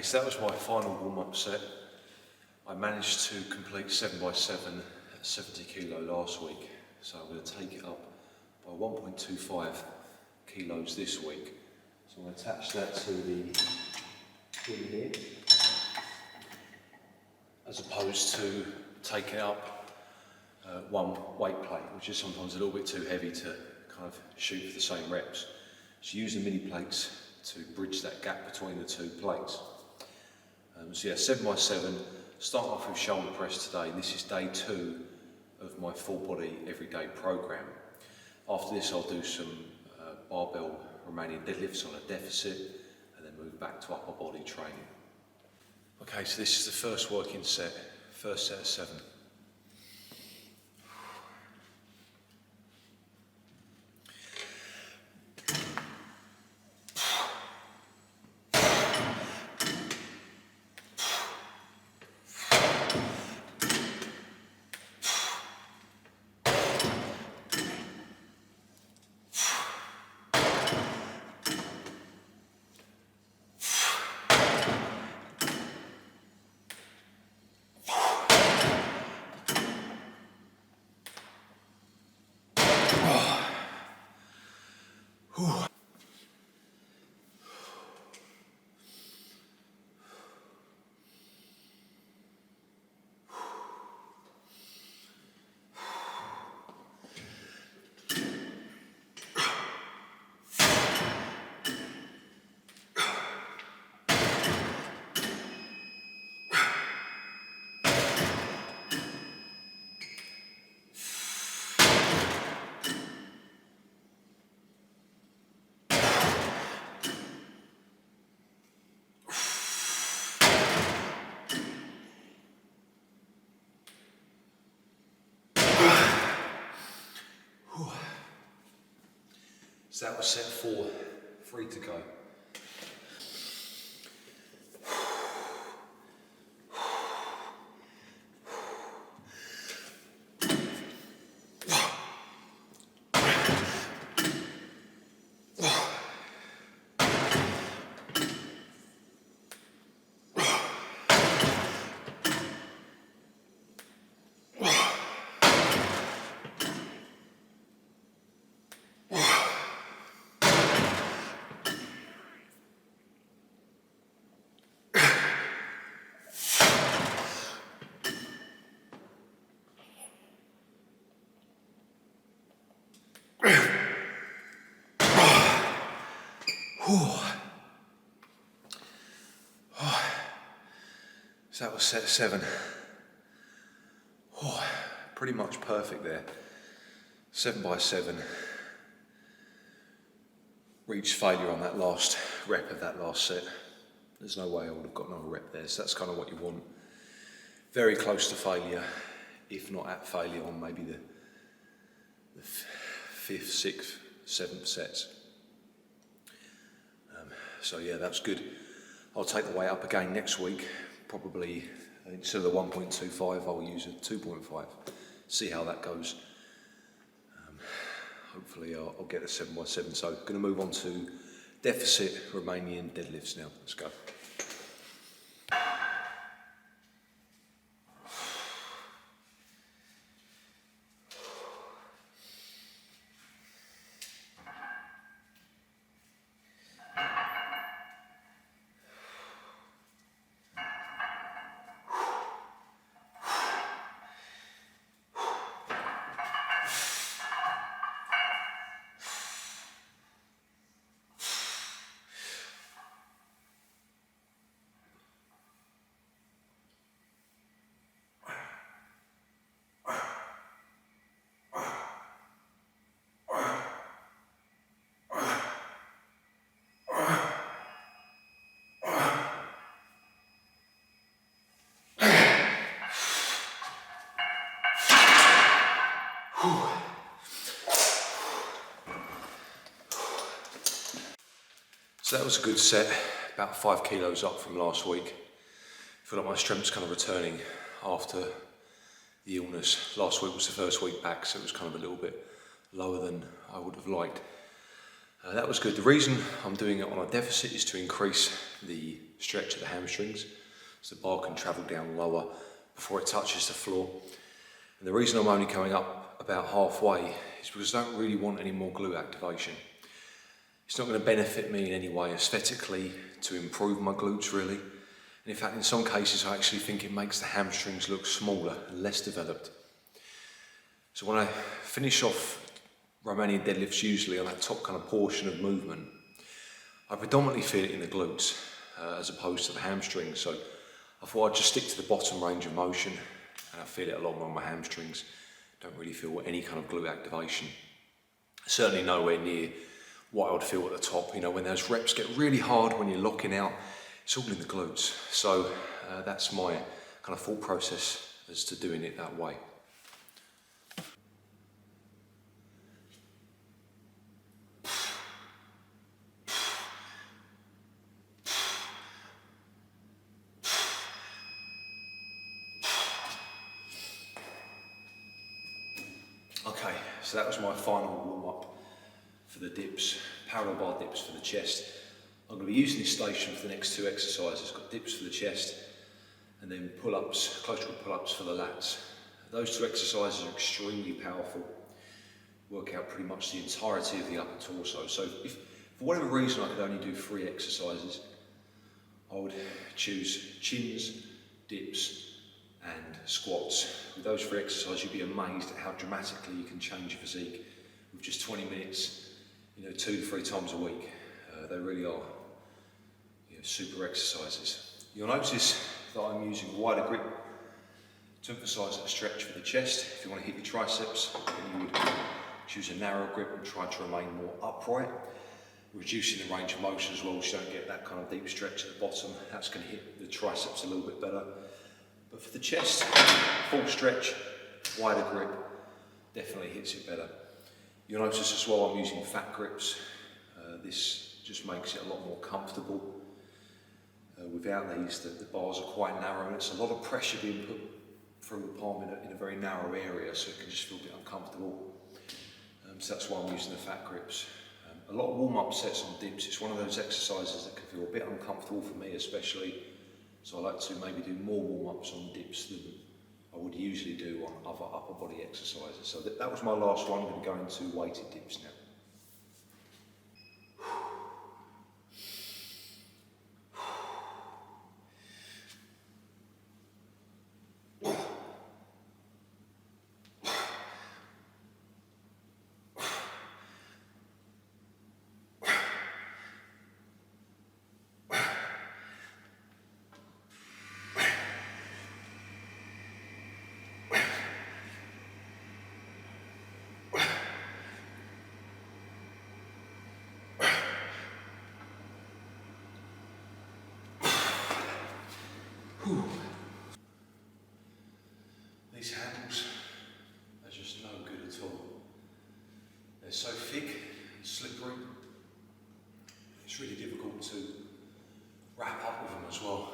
So that was my final warm-up set. I managed to complete 7x7 at 70 kilo last week, so I'm going to take it up by 1.25 kilos this week. So I'm going to attach that to the pin here, as opposed to taking up one weight plate, which is sometimes a little bit too heavy to kind of shoot for the same reps. So use the mini plates to bridge that gap between the two plates. So yeah, 7x7, starting off with shoulder press today. This is day 2 of my full body everyday program. After this I'll do some barbell Romanian deadlifts on a deficit and then move back to upper body training. Okay, so this is the first working set, first set of 7. So that was set 4, 3 to go. So that was set 7. Pretty much perfect there. 7x7. Reached failure on that last rep of that last set. There's no way I would have got another rep there, so that's kind of what you want. Very close to failure, if not at failure on maybe the 5th, 6th, 7th sets. So yeah, that's good. I'll take the weight up again next week. Probably instead of the 1.25, I'll use a 2.5. See how that goes. Hopefully I'll get a 7x7. So going to move on to deficit Romanian deadlifts now. Let's go. So that was a good set, about 5 kilos up from last week. I feel like my strength's kind of returning after the illness. Last week was the first week back, so it was kind of a little bit lower than I would have liked. That was good. The reason I'm doing it on a deficit is to increase the stretch of the hamstrings, so the bar can travel down lower before it touches the floor. And the reason I'm only coming up about halfway is because I don't really want any more glute activation. It's not going to benefit me in any way aesthetically to improve my glutes really. And in fact, in some cases, I actually think it makes the hamstrings look smaller and less developed. So when I finish off Romanian deadlifts, usually on that top kind of portion of movement, I predominantly feel it in the glutes as opposed to the hamstrings. So I thought I'd just stick to the bottom range of motion, and I feel it a lot more on my hamstrings. Don't really feel any kind of glute activation. Certainly nowhere near what I would feel at the top. You know, when those reps get really hard, when you're locking out, it's all in the glutes. So that's my kind of thought process as to doing it that way. Okay, so that was my final warm-up for the dips, parallel bar dips for the chest. I'm going to be using this station for the next two exercises. Got dips for the chest and then pull-ups, close grip pull-ups for the lats. Those two exercises are extremely powerful. Work out pretty much the entirety of the upper torso. So if for whatever reason I could only do 3 exercises, I would choose chins, dips and squats. With those 3 exercises, you'd be amazed at how dramatically you can change your physique with just 20 minutes, 2 to 3 times a week. They really are super exercises. You'll notice that I'm using a wider grip to emphasise a stretch for the chest. If you want to hit your triceps, then you would choose a narrow grip and try to remain more upright, reducing the range of motion as well, so you don't get that kind of deep stretch at the bottom. That's going to hit the triceps a little bit better. But for the chest, full stretch, wider grip, definitely hits it better. You'll notice as well I'm using fat grips. This just makes it a lot more comfortable. Without these, the bars are quite narrow and it's a lot of pressure being put through the palm in a very narrow area, so it can just feel a bit uncomfortable. So that's why I'm using the fat grips. A lot of warm-up sets on dips. It's one of those exercises that can feel a bit uncomfortable for me especially. So I like to maybe do more warm-ups on dips than I would usually do on other upper body exercises. So that was my last one. I'm going to go into weighted dips now. These handles are just no good at all. They're so thick and slippery. It's really difficult to wrap up with them as well.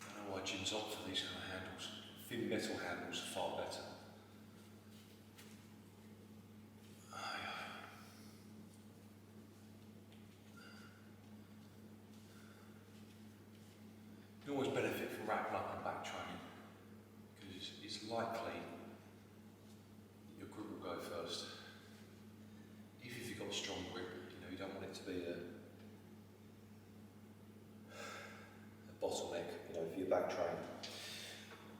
I don't know why gyms opt for these kind of handles. Thin metal handles are far better. You can always benefit from wrapping up and back training, because it's likely your grip will go first. Even if you've got a strong grip, you don't want it to be a bottleneck, for your back training.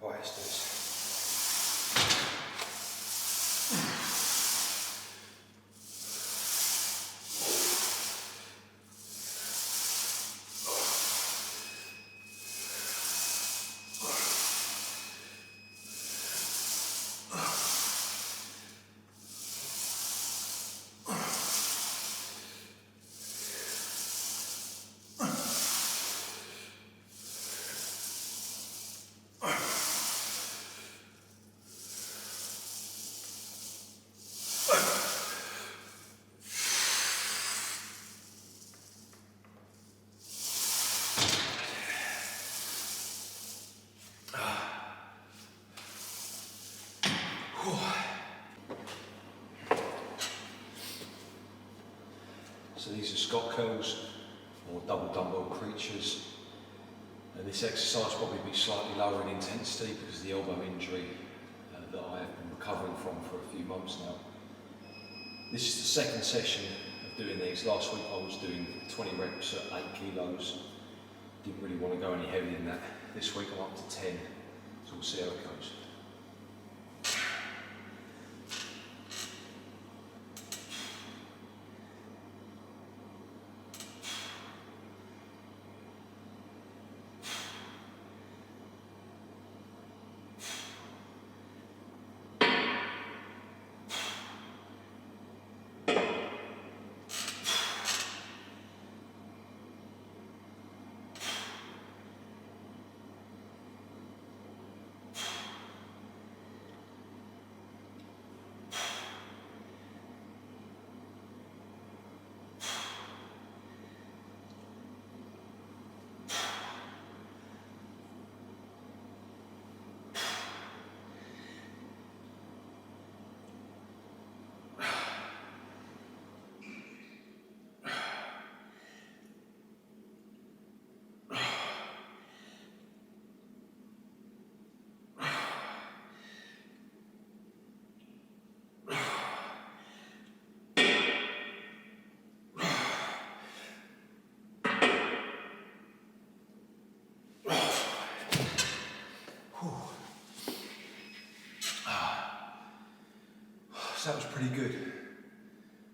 Right, let's do this. So these are Scott curls or double dumbbell creatures. And this exercise will probably be slightly lower in intensity because of the elbow injury that I have been recovering from for a few months now. This is the second session of doing these. Last week I was doing 20 reps at 8 kilos. Didn't really want to go any heavier than that. This week I'm up to 10, so we'll see how it goes. So that was pretty good.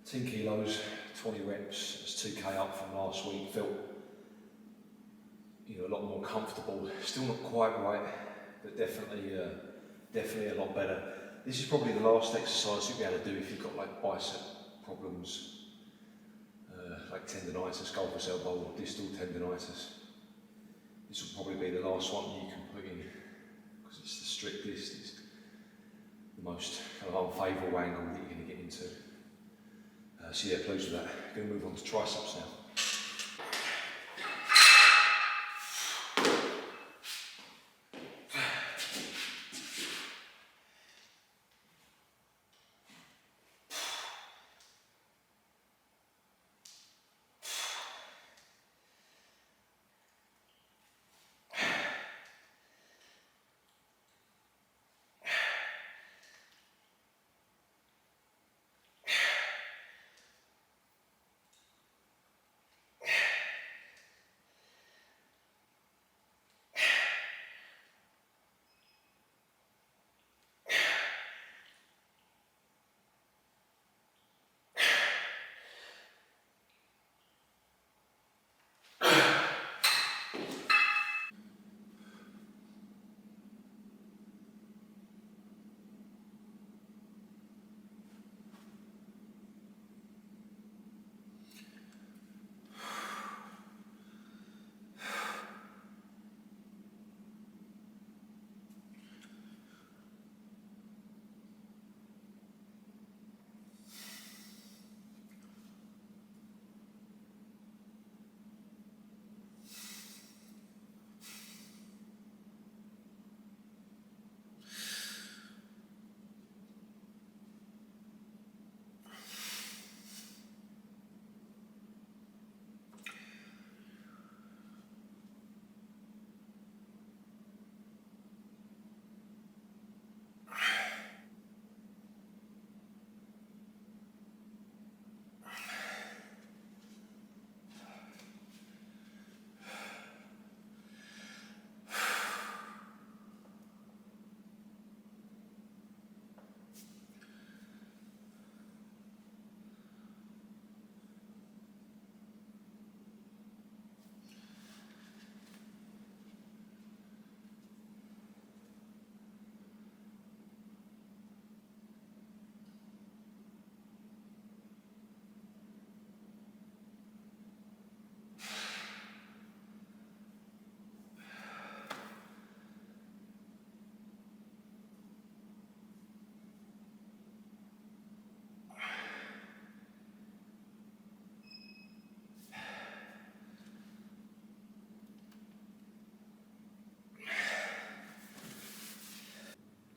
10 kilos, 20 reps, it's 2K up from last week. Felt, a lot more comfortable. Still not quite right, but definitely a lot better. This is probably the last exercise you'll be able to do if you've got like bicep problems, like tendonitis, golfer's elbow, or distal tendonitis. This will probably be the last one you can put in because it's the strictest. It's the most kind of unfavourable angle that you're going to get into. So yeah, pleased with that. Going to move on to triceps now.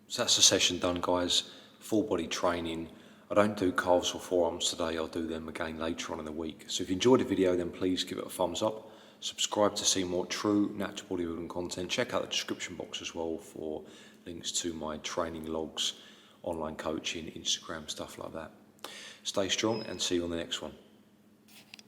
So that's the session done, guys. Full body training, I don't do calves or forearms today, I'll do them again later on in the week. So if you enjoyed the video, then please give it a thumbs up. Subscribe to see more true natural bodybuilding content. Check out the description box as well for links to my training logs, online coaching, Instagram, stuff like that. Stay strong and see you on the next one.